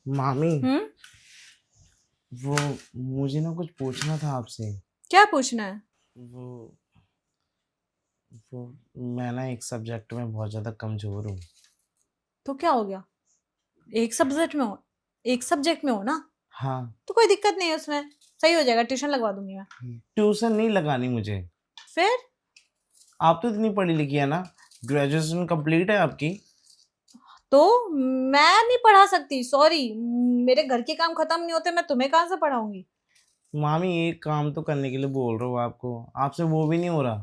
मामी, हम्म। वो मुझे ना कुछ पूछना था आपसे। क्या पूछना है? वो वो मैं ना एक सब्जेक्ट में बहुत ज़्यादा कमज़ोर हूँ। तो क्या हो गया? एक सब्जेक्ट में हो ना, हाँ। तो कोई दिक्कत नहीं है उसमें। सही हो जाएगा, ट्यूशन लगवा दूंगी मैं। ट्यूशन नहीं लगानी मुझे। फिर? आप तो इतनी पढ़ी लिखी है ना, ग्रेजुएशन कंप्लीट है आपकी। तो मैं नहीं पढ़ा सकती, सॉरी। मेरे घर के काम खत्म नहीं होते, मैं तुम्हें कहाँ से पढ़ाऊंगी? मामी, एक काम तो करने के लिए बोल रहा हूँ आपको, आपसे वो भी नहीं हो रहा।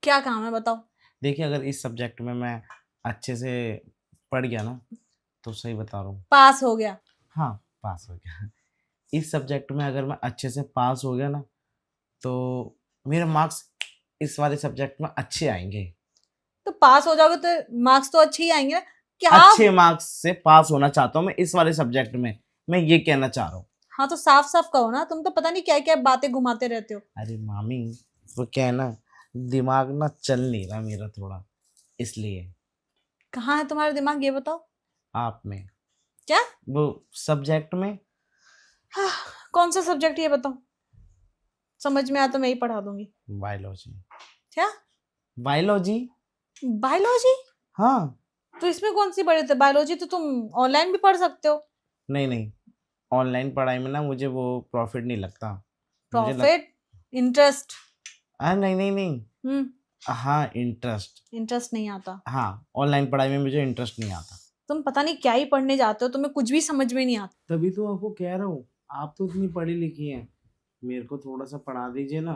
क्या काम है बताओ? देखिए, अगर इस सब्जेक्ट में मैं अच्छे से पढ़ गया ना, तो सही बता रहा हूँ। पास हो गया? हाँ, पास हो गया। इस सब्जेक्ट में अगर मैं अच्छे से पास हो गया ना, तो मेरे मार्क्स इस वाले सब्जेक्ट में अच्छे आएंगे। तो पास हो जाओगे तो मार्क्स तो अच्छे ही आएंगे ना। क्या? अच्छे मार्क्स से पास होना चाहता हूँ मैं इस वाले सब्जेक्ट में, मैं ये कहना चाह रहा हूँ। हाँ तो साफ साफ कहो ना, तुम तो पता नहीं क्या क्या बातें घुमाते रहते हो। अरे मामी, वो क्या है ना, दिमाग ना चल नहीं रहा मेरा थोड़ा, इसलिए। कहाँ है तुम्हारा दिमाग, ये बताओ। आप में, क्या? वो सब्जेक्ट में। हाँ, कौन सा सब्जेक्ट ये बताओ, समझ में आया तो मैं ही पढ़ा दूंगी। बायोलॉजी। क्या? बायोलॉजी। बायोलॉजी? हाँ। तो इसमें कौन सी बड़ी थे, बायोलॉजी तो तुम ऑनलाइन भी पढ़ सकते हो। नहीं नहीं, ऑनलाइन पढ़ाई में ना मुझे वो प्रॉफिट नहीं लगता। मुझे लग प्रॉफिट? इंटरेस्ट? नहीं नहीं नहीं। हम्म। हाँ, इंटरेस्ट। इंटरेस्ट नहीं आता? हाँ, ऑनलाइन पढ़ाई में मुझे इंटरेस्ट नहीं आता। तुम पता नहीं क्या ही पढ़ने जाते हो, तुम्हें कुछ भी समझ में नहीं आता। तभी तो आपको कह रहा हूँ, आप तो इतनी पढ़ी लिखी हैं, मेरे को थोड़ा सा पढ़ा दीजिए ना।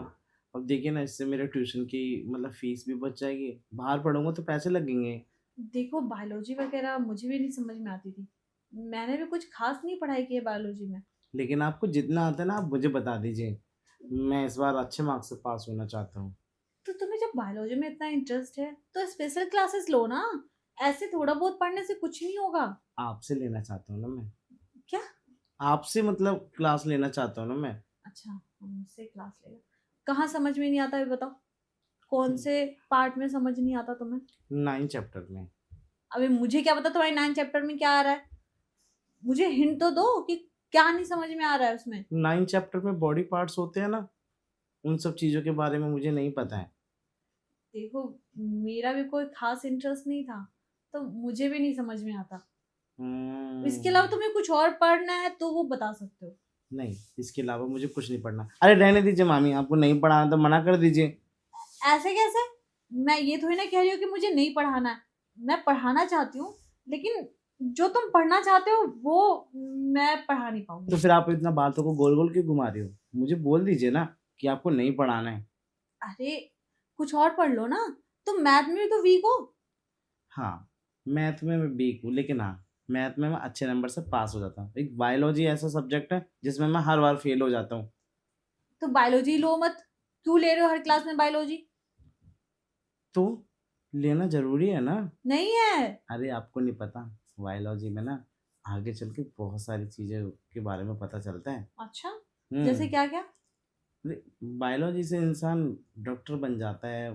अब देखिए ना, इससे मेरे ट्यूशन की मतलब फीस भी बच जाएगी, बाहर पढ़ूंगा तो पैसे लगेंगे। देखो, बायोलॉजी वगैरह मुझे भी नहीं समझ में आती थी। मैंने भी कुछ खास नहीं पढ़ाई की है बायोलॉजी में। लेकिन आपको जितना आता है ना, आप मुझे बता दीजिए, मैं इस बार अच्छे मार्क्स से पास होना चाहता हूँ। तो तुम्हें जब बायोलॉजी में इतना इंटरेस्ट है तो स्पेशल क्लासेस लो ना। ऐसे थोड़ा बहुत पढ़ने से कुछ नहीं होगा। आपसे लेना चाहता हूँ ना मैं। क्या? आपसे मतलब क्लास लेना चाहता हूँ ना मैं। अच्छा, मुझसे क्लास लेगा? कहाँ समझ में नहीं आता है बताओ, कौन से पार्ट में समझ नहीं आता तुम्हें? 9 चैप्टर में। अबे मुझे क्या पता तुम्हारे 9 चैप्टर में क्या आ रहा है। मुझे हिंट तो दो कि क्या नहीं समझ में आ रहा है उसमें। 9 चैप्टर में बॉडी पार्ट्स होते हैं ना, उन सब चीज़ों के बारे में मुझे नहीं पता है। देखो, मेरा भी कोई खास इंटरेस्ट नहीं था, तो मुझे भी नहीं समझ में आता। इसके अलावा हम्म, तुम्हें कुछ और पढ़ना है तो वो बता सकते हो। नहीं, इसके अलावा मुझे कुछ नहीं पढ़ना। अरे रहने दीजिए मामी, आपको नहीं पढ़ाना तो मना कर दीजिए। ऐसे कैसे? मैं ये थोड़ी ना कह रही हूँ कि मुझे नहीं पढ़ाना है। मैं पढ़ाना चाहती हूँ, लेकिन जो तुम पढ़ना चाहते हो वो मैं पढ़ा नहीं तो पाऊंगी। फिर आप इतना बातों को गोल गोल क्यों घुमा रही हो? मुझे बोल दीजिए ना कि आपको नहीं पढ़ाना है। अरे, कुछ और पढ़ लो ना। तुम मैथ में भी तो वीक हो। हाँ, मैथ में मैं वीक हूँ, लेकिन हाँ, मैथ में मैं अच्छे नंबर से पास हो जाता हूँ। एक बायोलॉजी ऐसा सब्जेक्ट है जिसमें मैं हर बार फेल हो जाता हूँ। तो बायोलॉजी लो मत। क्यों ले रहे हो हर क्लास में बायोलॉजी? तो लेना जरूरी है ना। नहीं है। अरे आपको नहीं पता, बायोलॉजी में ना आगे चल के बहुत सारी चीज़ें के बारे में पता चलता है। अच्छा, जैसे हम्म। क्या क्या? बायोलॉजी से इंसान डॉक्टर बन जाता है।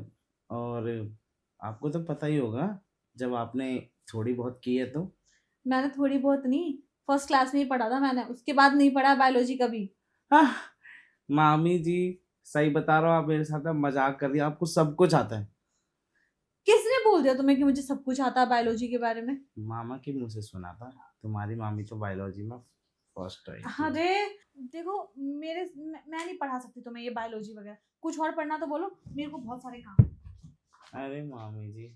और आपको तो पता ही होगा, जब आपने थोड़ी बहुत की है तो। मैंने थोड़ी बहुत नहीं, फर्स्ट क्लास में ही पढ़ा था मैंने, उसके बाद नहीं पढ़ा बायोलॉजी कभी। आह, मामी जी, सही बता रहा हूँ, आप मेरे साथ अब मजाक कर रही हैं, आपको सब कुछ आता है। किसने बोल दिया तुम्हें कि मुझे सब कुछ आता है बायोलॉजी के बारे में? मामा के मुंह से सुना था, तुम्हारी मामी तो बायोलॉजी में फर्स्ट आई थी। अरे देखो, मैं नहीं पढ़ा सकती तुम्हें ये बायोलॉजी वगैरह। कुछ और पढ़ना तो बोलो, मेरे को बहुत सारे काम हैं। अरे मामी जी,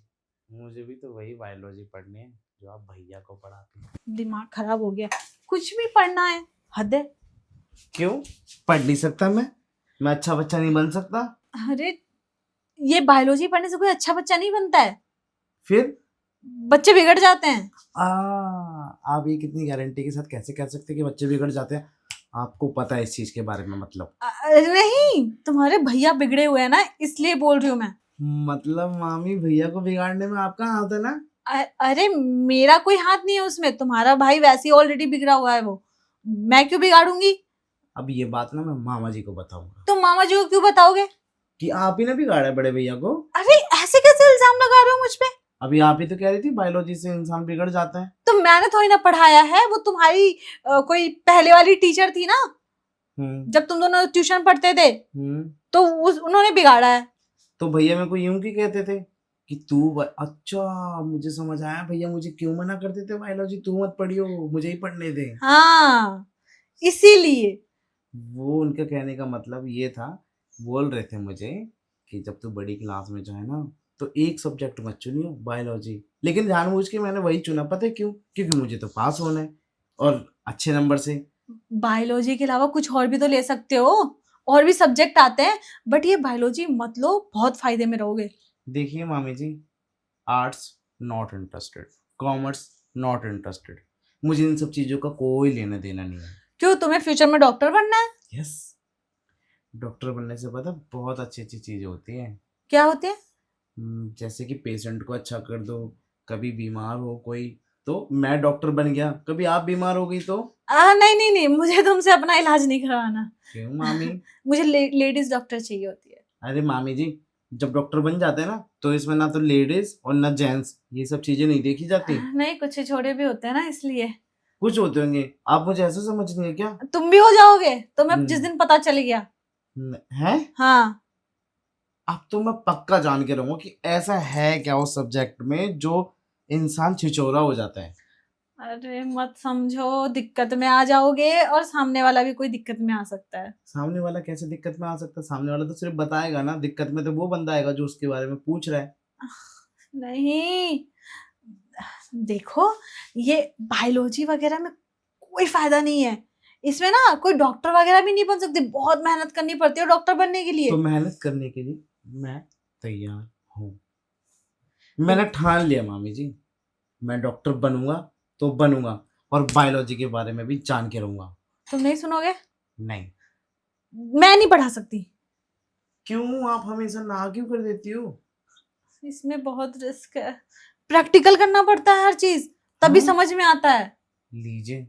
मुझे भी तो वही बायोलॉजी पढ़नी है जो आप भैया को पढ़ाते हैं। दिमाग खराब हो गया, कुछ भी पढ़ना है। हद है। क्यों पढ़ नहीं सकता मैं अच्छा बच्चा नहीं बन सकता? अरे, ये बायोलॉजी पढ़ने से कोई अच्छा बच्चा नहीं बनता है। फिर बच्चे बिगड़ जाते हैं। आ आप ये कितनी गारंटी के साथ कैसे कह सकते हैं कि बच्चे बिगड़ जाते हैं? आपको पता है इस चीज के बारे में मतलब? नहीं, तुम्हारे भैया बिगड़े हुए हैं ना, इसलिए बोल रही हूँ मैं। मतलब मामी, भैया को बिगाड़ने में आपका हाथ है ना? अरे, मेरा कोई हाथ नहीं है उसमें, तुम्हारा भाई वैसे ही ऑलरेडी बिगड़ा हुआ है वो। मैं क्यों बिगाड़ूंगी? अब ये बात ना मैं मामा जी को बताऊंगा तुम मामा जी को क्यों बताओगे? कि आप ही ने बिगाड़ा है बड़े भैया को। अरे, ऐसे कैसे इल्जाम लगा रहे हो मुझ पे? अभी आप ही तो कह रही थी बायोलॉजी से इंसान बिगड़ जाता है। तो मैंने थोड़ी ना पढ़ाया है, वो तुम्हारी कोई पहले वाली टीचर थी ना, जब तुम दोनों ट्यूशन पढ़ते थे, तो उन्होंने बिगाड़ा है। तो भैया मेरे को यूं क्यों कहते थे कि अच्छा मुझे समझ आया, भैया मुझे क्यों मना करते थे बायोलॉजी, तू मत पढ़ियो, मुझे ही पढ़ने दे। हाँ, इसीलिए। वो उनका कहने का मतलब ये था, बोल रहे थे मुझे कि जब तू बड़ी क्लास में जाए ना तो एक सब्जेक्ट मत चुनियो बायोलॉजी, लेकिन जानबूझ के मैंने वही चुना। पता है क्यों? क्योंकि मुझे तो पास होना है और अच्छे नंबर से। बायोलॉजी के अलावा कुछ और भी तो ले सकते हो, और भी सब्जेक्ट आते हैं, बट ये बायोलॉजी मत लो, बहुत फायदे में रहोगे। देखिए मामी ji, arts not interested, commerce not interested, मुझे इन सब चीज़ों का कोई लेना देना नहीं है। क्यों, तुम्हें फ्यूचर में डॉक्टर बनना है? यस, डॉक्टर बनने से पता बहुत अच्छी अच्छी चीज़ें होती हैं। क्या होती है? जैसे कि पेशेंट को अच्छा कर दो, कभी बीमार हो कोई तो मैं डॉक्टर बन गया, कभी आप बीमार हो गई तो। नहीं नहीं नहीं, मुझे तुमसे अपना इलाज नहीं करवाना। क्यों मामी? मुझे लेडीज डॉक्टर चाहिए होती है। अरे मामी जी, जब डॉक्टर बन जाते हैं ना तो इसमें ना तो लेडीज और ना जेंट्स, ये सब चीजें नहीं देखी जाती। नहीं, कुछ छोटे भी होते हैं ना, इसलिए। कुछ होते होंगे, आप मुझे ऐसा समझ रही है क्या? तुम भी हो जाओगे, तुम्हें जिस दिन पता चल गया। है? हाँ। अब तो मैं पक्का जान के रहूंगा कि ऐसा है क्या उस सब्जेक्ट में जो इंसान छिछोरा हो जाता है। अरे मत समझो, दिक्कत में आ जाओगे, और सामने वाला भी कोई दिक्कत में आ सकता है। सामने वाला कैसे दिक्कत में आ सकता है? सामने वाला तो सिर्फ बताएगा ना, दिक्कत में तो वो बंदा आएगा जो उसके बारे में पूछ रहा है। नहीं, देखो, ये बायोलॉजी वगैरह में कोई फायदा नहीं है। इसमें ना कोई डॉक्टर वगैरह भी नहीं बन सकते, बहुत मेहनत करनी पड़ती है डॉक्टर बनने के लिए। तो मेहनत करने के लिए मैं तैयार हूँ। मैंने ठान लिया मामी जी, मैं डॉक्टर बनूंगा तो बनूंगा, और बायोलॉजी के बारे में भी जान के रहूंगा। तुम नहीं सुनोगे? नहीं। मैं नहीं पढ़ा सकती। क्यों? आप हमेशा ना क्यों कर देती हो? इसमें बहुत रिस्क है, प्रैक्टिकल करना पड़ता है हर चीज, तभी हाँ? समझ में आता है। लीजिए,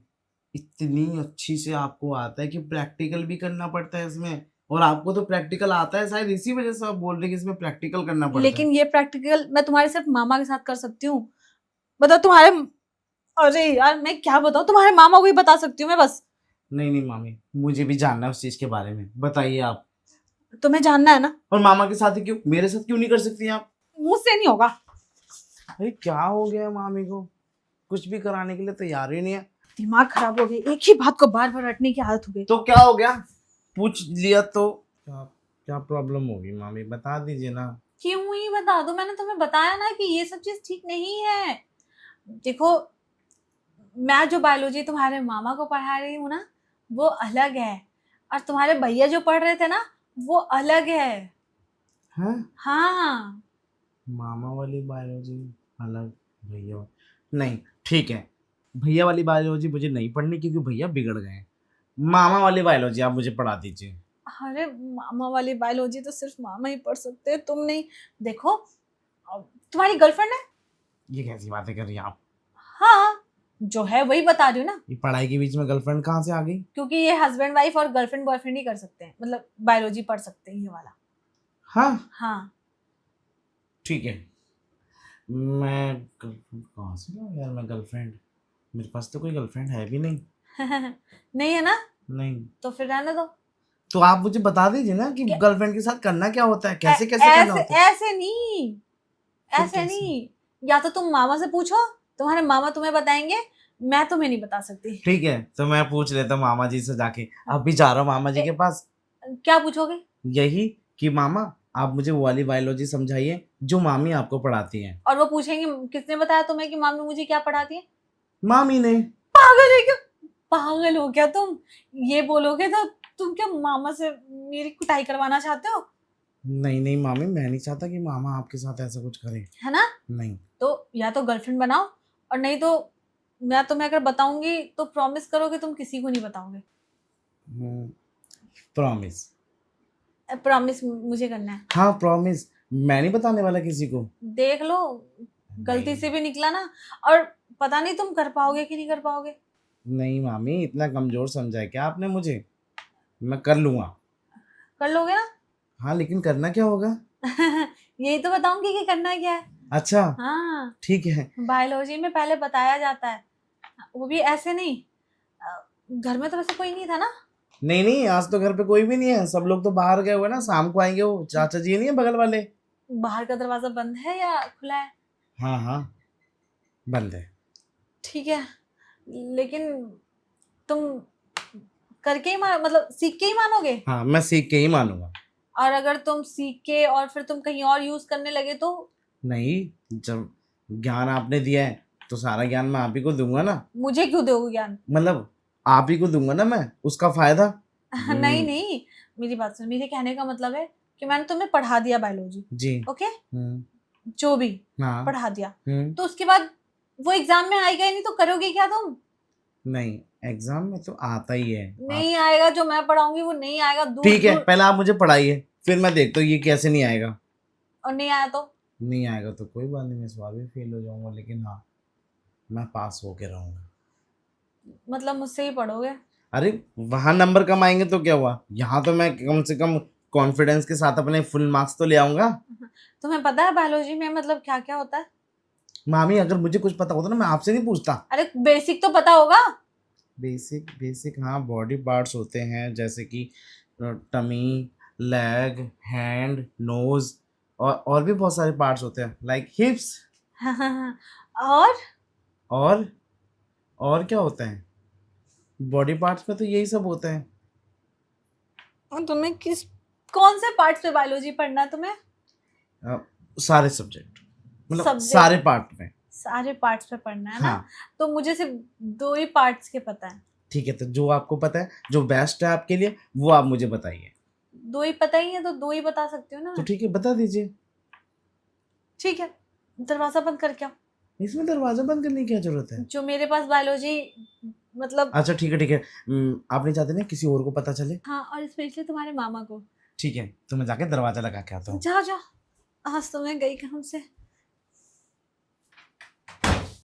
इतनी अच्छी से आपको आता है कि प्रैक्टिकल भी करना पड़ता है इसमें, और आपको तो प्रैक्टिकल आता है, शायद इसी वजह से आप बोल रहे हैं कि इसमें प्रैक्टिकल करना पड़ता लेकिन है। ये प्रैक्टिकल मैं तुम्हारे सिर्फ मामा के साथ कर सकती हूँ। बताओ तुम्हारे, अरे यार मैं क्या बताऊँ, तुम्हारे मामा को ही बता सकती हूँ मैं बस। नहीं नहीं मामी, मुझे भी जानना है उस चीज के बारे में, बताइए आप। तुम्हें जानना है ना? और मामा के साथ ही क्यों, मेरे साथ क्यों नहीं कर सकती आप? मुझसे नहीं होगा। अरे क्या हो गया मामी को, कुछ भी कराने के लिए तैयार ही नहीं है। दिमाग खराब हो गया, एक ही बात को बार बार रटने की आदत हो गई। तो क्या हो गया, पूछ लिया तो क्या? क्या प्रॉब्लम होगी मामी, बता दीजिए ना। क्यों ही बता दो, मैंने तुम्हें बताया ना कि ये सब चीज ठीक नहीं है। देखो, मैं जो बायोलॉजी तुम्हारे मामा को पढ़ा रही हूँ ना, वो अलग है, और तुम्हारे भैया जो पढ़ रहे थे ना, वो अलग है। हाँ? हाँ। मामा वाली बायोलॉजी अलग, भैया नहीं, ठीक है, भैया वाली बायोलॉजी मुझे नहीं पढ़नी क्योंकि भैया बिगड़ गए हैं। मामा वाली बायोलॉजी आप मुझे पढ़ा दीजिए। अरे मामा वाली बायोलॉजी तो सिर्फ मामा ही पढ़ सकते हैं, तुम नहीं। देखो, तुम्हारी गर्लफ्रेंड है? ये कैसी बातें कर रही हैं आप? हाँ, जो है वही बता रही हूँ ना। ये पढ़ाई के बीच में गर्लफ्रेंड कहाँ से आ गई? क्योंकि ये हस्बैंड वाइफ और गर्लफ्रेंड बॉयफ्रेंड ही कर सकते हैं, मतलब बायोलॉजी पढ़ सकते हैं ये वाला। हाँ हाँ। ठीक है, मैं गर्लफ्रेंड कहाँ से लाऊं यार, मैं गर्लफ्रेंड, मेरे पास तो कोई गर्लफ्रेंड है भी नहीं। नहीं है ना? नहीं। तो फिर रहने दो। तो आप मुझे बता दीजिए ना कि क्या? गर्लफ्रेंड के साथ करना क्या होता है, कैसे कैसे करना ऐसे होता है। ऐसे नहीं, फिर ऐसे कैसे? नहीं। या तो तुम मामा से पूछो, तुम्हारे मामा तुम्हें बताएंगे, मैं तुम्हें नहीं बता सकती। ठीक है, तो मैं पूछ लेता हूँ मामा जी से जाके, अभी जा रहा हूँ मामा जी के पास। क्या पूछोगे? यही कि मामा आप मुझे वो वाली बायोलॉजी समझाइए जो मामी आपको पढ़ाती हैं। और वो पूछेंगे किसने बताया तुम्हें कि मामी मुझे क्या पढ़ाती है? मामी ने। पागल है क्या? पागल हो क्या तुम? ये बोलोगे तो तुम क्या मामा से मेरी कुटाई करवाना चाहते हो? नहीं नहीं मामी, मैं नहीं चाहता कि मामा आपके साथ ऐसा कुछ करे। है ना? नहीं। तो या तो गर्लफ्रेंड बनाओ, और नहीं तो मैं तुम्हें अगर बताऊंगी तो प्रॉमिस करो कि तुम किसी को नहीं बताओगे। प्रॉमिस। प्रॉमिस मुझे करना है। हाँ प्रॉमिस, मैं नहीं बताने वाला किसी को। देख लो, गलती से भी निकला ना, और पता नहीं तुम कर पाओगे कि नहीं कर पाओगे। नहीं मामी, इतना कमजोर समझा है क्या आपने मुझे? मैं कर लूंगा। कर लोगे ना? हाँ लेकिन करना क्या होगा? यही तो बताऊंगी कि करना क्या है। अच्छा हाँ, ठीक है। बायोलॉजी में पहले बताया जाता है, वो भी ऐसे नहीं। घर में तो वैसे कोई नहीं था ना? नहीं नहीं, आज तो घर पे कोई भी नहीं है, सब लोग तो बाहर गए हुए ना, शाम को आएंगे। वो चाचा जी नहीं है बगल वाले? बाहर का दरवाजा बंद है या खुला है? हाँ हाँ, बंद है। ठीक है, लेकिन तुम करके ही मतलब सीख के ही मानोगे? हाँ, मैं सीख के ही मानूंगा। और अगर तुम सीख के और फिर तुम कहीं और यूज करने लगे तो? नहीं, जब ज्ञान आपने दिया है तो सारा ज्ञान मैं आप ही को दूंगा ना। मुझे क्यों दोगे ज्ञान? मतलब आप ही को दूंगा ना मैं, उसका फायदा। नहीं नहीं, मेरी बात सुन, मेरे कहने का मतलब है कि मैंने तुम्हें पढ़ा दिया बायोलॉजी, जी। ओके, जो भी हाँ। पढ़ा दिया, तो उसके बाद वो एग्जाम में आएगा ही नहीं तो करोगे क्या तुम? नहीं, एग्जाम में तो आता ही है। नहीं आएगा, जो मैं पढ़ाऊंगी वो नहीं आएगा, दूर ठीक है, दूर। पहले आप मुझे पढ़ाइए, फिर मैं देखता हूँ ये कैसे नहीं आएगा। और नहीं आया तो? नहीं आएगा तो कोई बात नहीं, मैं इस बार भी फेल हो जाऊंगा, लेकिन हाँ, मैं पास होके रहूंगा। मतलब मुझसे ही पढ़ोगे? अरे, वहां नंबर कम आएंगे तो क्या हुआ, यहाँ तो मैं कम से कम कॉन्फिडेंस के साथ अपने फुल मार्क्स तो ले आऊंगा। तुम्हें पता है बायोलॉजी में मतलब क्या क्या होता है? मामी, अगर मुझे कुछ पता होता ना मैं आपसे नहीं पूछता। अरे बेसिक तो पता होगा। बेसिक बेसिक, हाँ, बॉडी पार्ट्स होते हैं जैसे कि टमी, लेग, हैंड, नोज, और भी बहुत सारे पार्ट्स होते हैं, लाइक हिप्स। और और क्या होता है बॉडी पार्ट्स में, तो यही सब होता है। तुम्हें कौन से पार्ट्स पे बायोलॉजी पढ़ना है तुम्हें? सारे सब्जेक्ट, मतलब Subject? सारे पार्ट में। सारे पार्ट्स पे पढ़ना है ना? हाँ। तो मुझे सिर्फ 2 ही पार्ट्स के पता है। ठीक है, तो जो आपको पता है, जो बेस्ट है आपके लिए, वो आप मुझे बताइए। 2 ही पता ही है तो 2 ही बता सकती हूँ ना तो मैं। ठीक है, बता दीजिए। ठीक है, दरवाजा बंद करके आओ। इसमें दरवाजा बंद करने की क्या जरूरत है? जो मेरे पास बायोलॉजी मतलब। अच्छा ठीक है ठीक है, आप नहीं चाहते ना किसी और को पता चले? हाँ, और स्पेशली तुम्हारे मामा को। ठीक है, तो मैं जाके दरवाजा लगा के आता हूँ। जाओ जाओ, आज तो मैं गई काम से।